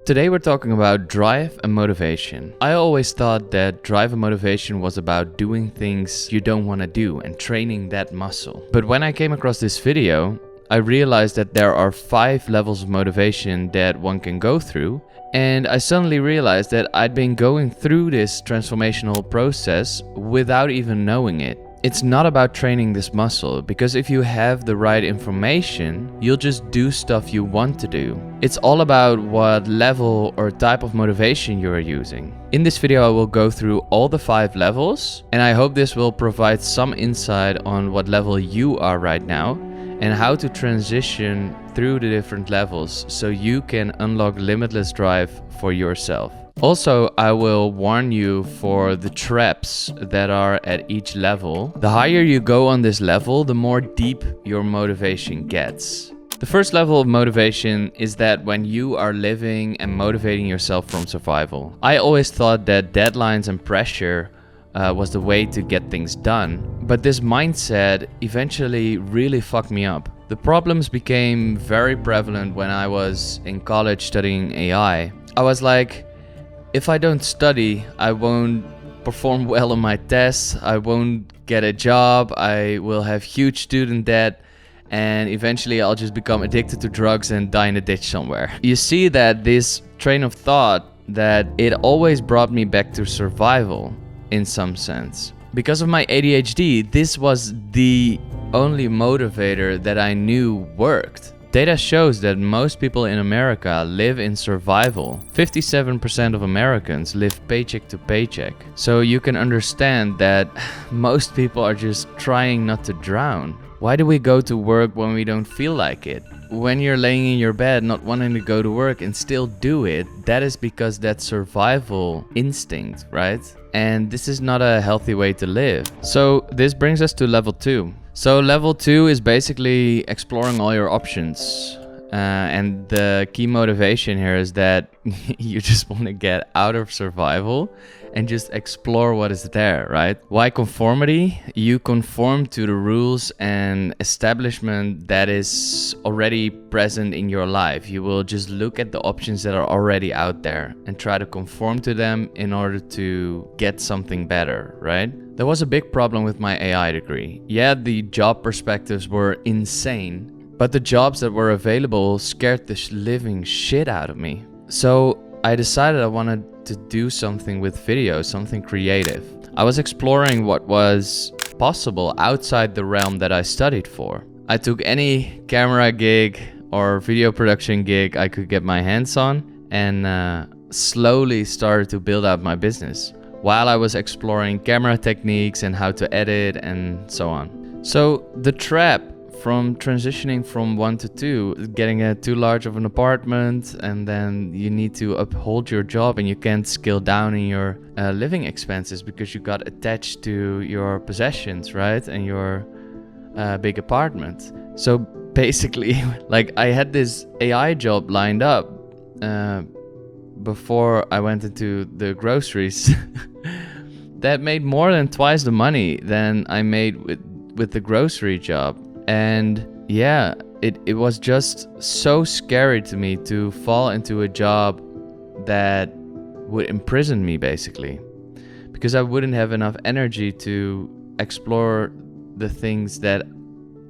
Today we're talking about drive and motivation. I always thought that drive and motivation was about doing things you don't want to do and training that muscle. But when I came across this video, I realized that there are 5 levels of motivation that one can go through. And I suddenly realized that I'd been going through this transformational process without even knowing it. It's not about training this muscle, because if you have the right information, you'll just do stuff you want to do. It's all about what level or type of motivation you are using. In this video, I will go through all the 5 levels, and I hope this will provide some insight on what level you are right now and how to transition through the different levels so you can unlock limitless drive for yourself. Also, I will warn you for the traps that are at each level. The higher you go on this level, the more deep your motivation gets. The first level of motivation is that when you are living and motivating yourself from survival. I always thought that deadlines and pressure was the way to get things done, but this mindset eventually really fucked me up. The problems became very prevalent when I was in college studying AI. I was like, if I don't study, I won't perform well on my tests, I won't get a job, I will have huge student debt, and eventually I'll just become addicted to drugs and die in a ditch somewhere. You see that this train of thought, that it always brought me back to survival in some sense. Because of my ADHD, this was the only motivator that I knew worked. Data shows that most people in America live in survival. 57% of Americans live paycheck to paycheck. So you can understand that most people are just trying not to drown. Why do we go to work when we don't feel like it? When you're laying in your bed not wanting to go to work and still do it, that is because that's survival instinct, right? And this is not a healthy way to live. So this brings us to level 2. So level 2 is basically exploring all your options. And the key motivation here is that you just want to get out of survival and just explore what is there, right? Why conformity? You conform to the rules and establishment that is already present in your life. You will just look at the options that are already out there and try to conform to them in order to get something better, right? There was a big problem with my AI degree. Yeah, the job perspectives were insane, but the jobs that were available scared the living shit out of me. So I decided I wanted to do something with video, something creative. I was exploring what was possible outside the realm that I studied for. I took any camera gig or video production gig I could get my hands on and slowly started to build out my business while I was exploring camera techniques and how to edit and so on. So the trap from transitioning from 1 to 2, getting a too large of an apartment, and then you need to uphold your job and you can't scale down in your living expenses because you got attached to your possessions, right? And your big apartment. So basically, like, I had this AI job lined up before I went into the groceries that made more than twice the money than I made with the grocery job. And yeah, it was just so scary to me to fall into a job that would imprison me, basically, because I wouldn't have enough energy to explore the things that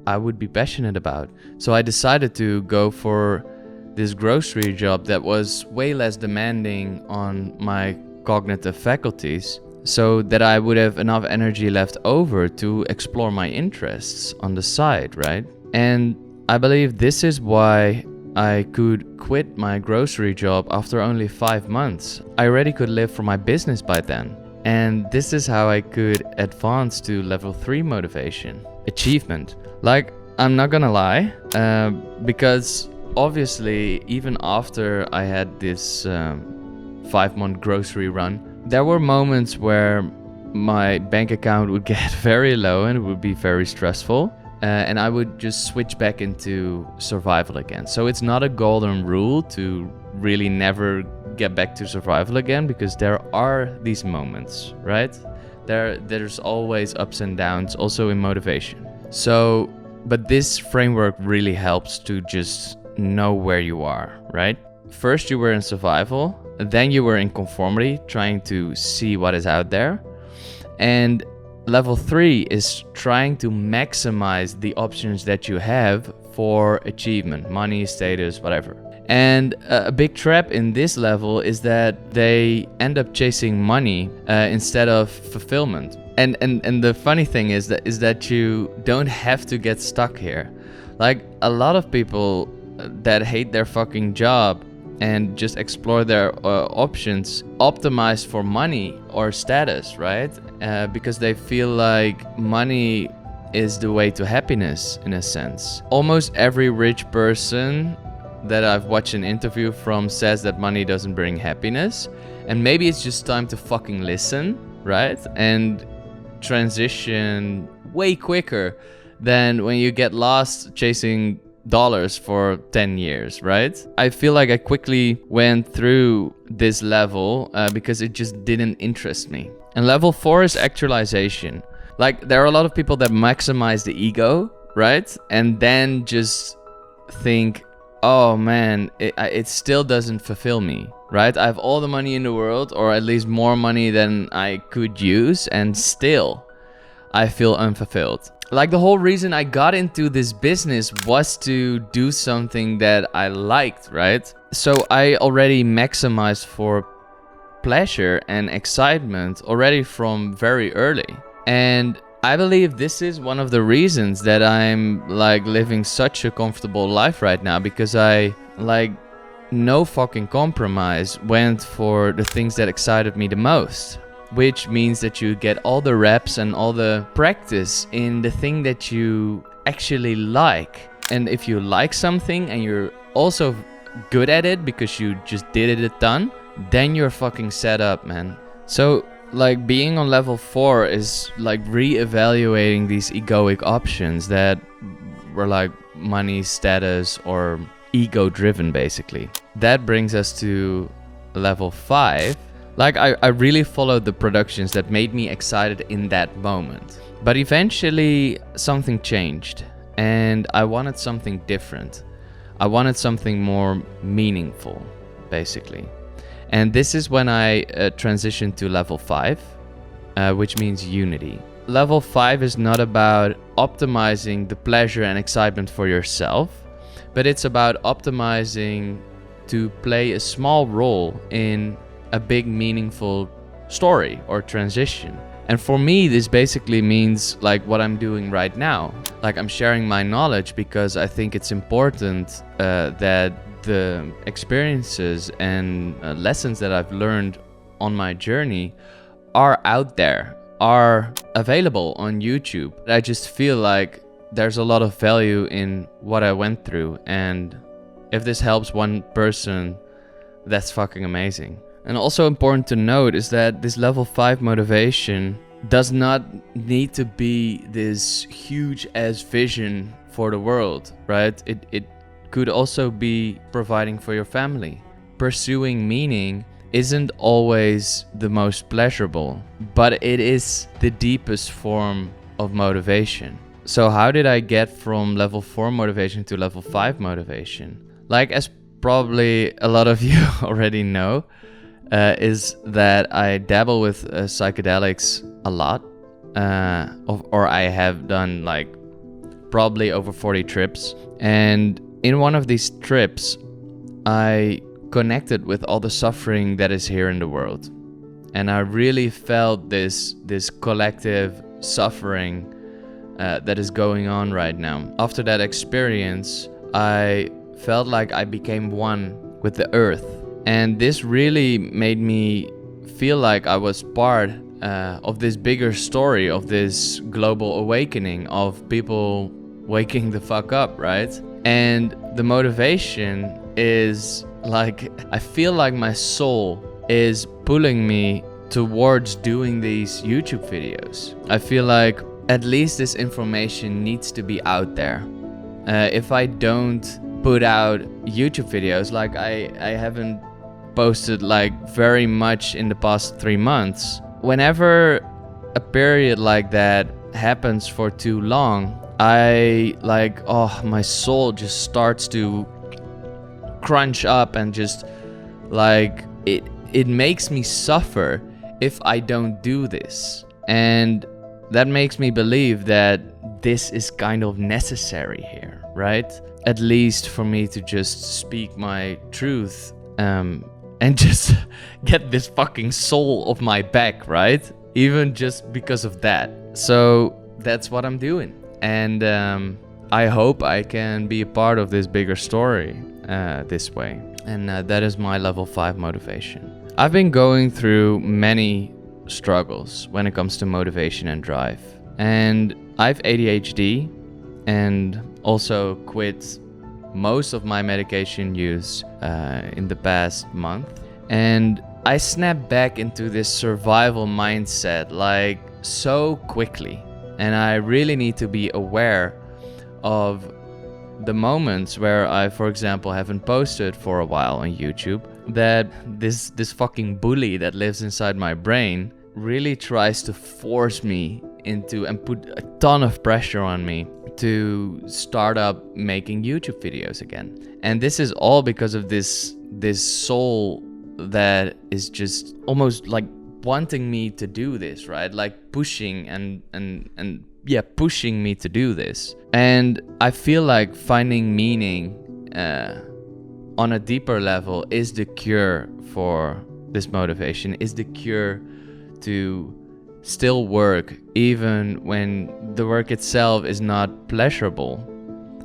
I would be passionate about. So I decided to go for this grocery job that was way less demanding on my cognitive faculties, so that I would have enough energy left over to explore my interests on the side, right? And I believe this is why I could quit my grocery job after only 5 months. I already could live from my business by then. And this is how I could advance to level 3 motivation, achievement. Like, I'm not gonna lie, because obviously even after I had this 5-month grocery run, there were moments where my bank account would get very low and it would be very stressful, and I would just switch back into survival again. So it's not a golden rule to really never get back to survival again, because there are these moments, right? There's always ups and downs, also in motivation. So, but this framework really helps to just know where you are, right? first you were in survival, then you were in conformity, trying to see what is out there. And level 3 is trying to maximize the options that you have for achievement, money, status, whatever. And a big trap in this level is that they end up chasing money instead of fulfillment. And the funny thing is that you don't have to get stuck here. Like, a lot of people that hate their fucking job and just explore their options optimize for money or status, right? Because they feel like money is the way to happiness, in a sense. Almost every rich person that I've watched an interview from says that money doesn't bring happiness. And maybe it's just time to fucking listen, right? And transition way quicker than when you get lost chasing dollars for 10 years, right? I feel like I quickly went through this level because it just didn't interest me. And level 4 is actualization. Like, there are a lot of people that maximize the ego, right? And then just think, oh man, it still doesn't fulfill me, right? I have all the money in the world, or at least more money than I could use, and still I feel unfulfilled. Like, the whole reason I got into this business was to do something that I liked, right? So I already maximized for pleasure and excitement already from very early. And I believe this is one of the reasons that I'm like living such a comfortable life right now, because I like no fucking compromise went for the things that excited me the most. Which means that you get all the reps and all the practice in the thing that you actually like. And if you like something and you're also good at it because you just did it a ton, then you're fucking set up, man. So like, being on level 4 is like re-evaluating these egoic options that were like money, status, or ego driven, basically. That brings us to level 5. Like, I really followed the productions that made me excited in that moment. But eventually something changed and I wanted something different. I wanted something more meaningful, basically. And this is when I transitioned to level 5, which means unity. Level 5 is not about optimizing the pleasure and excitement for yourself, but it's about optimizing to play a small role in a big meaningful story or transition. And for me, this basically means like what I'm doing right now. Like, I'm sharing my knowledge because I think it's important that the experiences and lessons that I've learned on my journey are out there, are available on YouTube. I just feel like there's a lot of value in what I went through, and if this helps one person, that's fucking amazing. And also important to note is that this level 5 motivation does not need to be this huge ass vision for the world, right? It could also be providing for your family. Pursuing meaning isn't always the most pleasurable, but it is the deepest form of motivation. So how did I get from level 4 motivation to level 5 motivation? Like, as probably a lot of you already know, is that I dabble with psychedelics a lot, or I have done like probably over 40 trips. And in one of these trips, I connected with all the suffering that is here in the world. And I really felt this collective suffering that is going on right now. After that experience, I felt like I became one with the earth. And this really made me feel like I was part of this bigger story, of this global awakening, of people waking the fuck up, right? And the motivation is like, I feel like my soul is pulling me towards doing these YouTube videos. I feel like at least this information needs to be out there. If I don't put out YouTube videos, like I haven't posted like very much in the past 3 months. Whenever a period like that happens for too long, I like, my soul just starts to crunch up and just like it makes me suffer if I don't do this. And that makes me believe that this is kind of necessary here, right? At least for me to just speak my truth and just get this fucking soul off my back, right? Even just because of that. So that's what I'm doing. And I hope I can be a part of this bigger story this way. And that is my level 5 motivation. I've been going through many struggles when it comes to motivation and drive. And I've ADHD and also quit most of my medication use in the past month. And I snapped back into this survival mindset like so quickly. And I really need to be aware of the moments where I, for example, haven't posted for a while on YouTube, that this fucking bully that lives inside my brain really tries to force me into and put a ton of pressure on me to start up making YouTube videos again. And this is all because of this soul that is just almost like wanting me to do this, right? Like pushing and pushing me to do this. And I feel like finding meaning on a deeper level is the cure for this motivation, is the cure to still work even when the work itself is not pleasurable.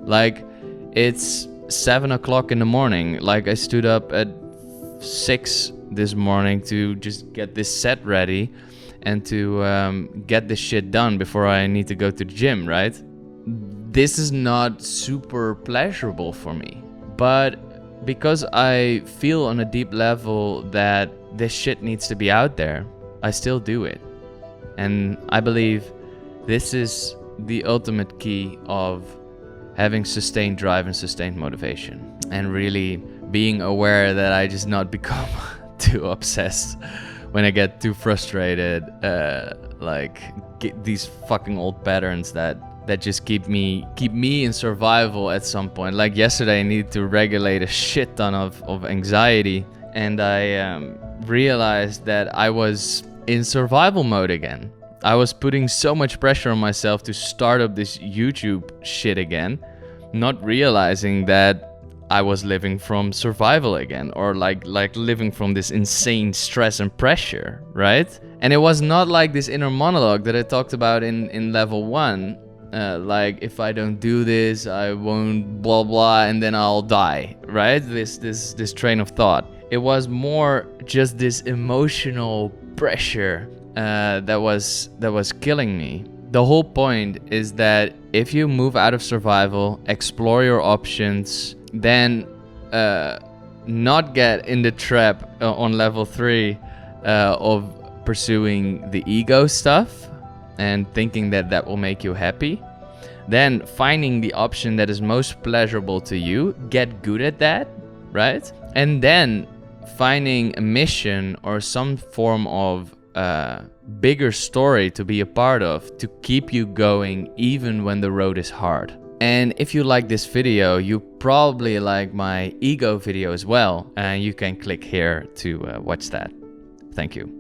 Like, it's 7 o'clock in the morning. Like, I stood up at 6 this morning to just get this set ready and to get this shit done before I need to go to the gym, right? This is not super pleasurable for me, but because I feel on a deep level that this shit needs to be out there, I still do it. And I believe this is the ultimate key of having sustained drive and sustained motivation, and really being aware that I just not become too obsessed when I get too frustrated, get these fucking old patterns that just keep me in survival at some point. Like yesterday, I needed to regulate a shit ton of anxiety, and I realized that I was in survival mode again. I was putting so much pressure on myself to start up this YouTube shit again, not realizing that I was living from survival again, or like living from this insane stress and pressure, right? And it was not like this inner monologue that I talked about in level 1, like if I don't do this, I won't blah blah, and then I'll die, right? This train of thought. It was more just this emotional pressure that was killing me. The whole point is that if you move out of survival, explore your options, then not get in the trap on level 3 of pursuing the ego stuff and thinking that will make you happy, then finding the option that is most pleasurable to you, get good at that, right? And then finding a mission or some form of bigger story to be a part of to keep you going even when the road is hard. And if you like this video, you probably like my ego video as well, and you can click here to watch that. Thank you.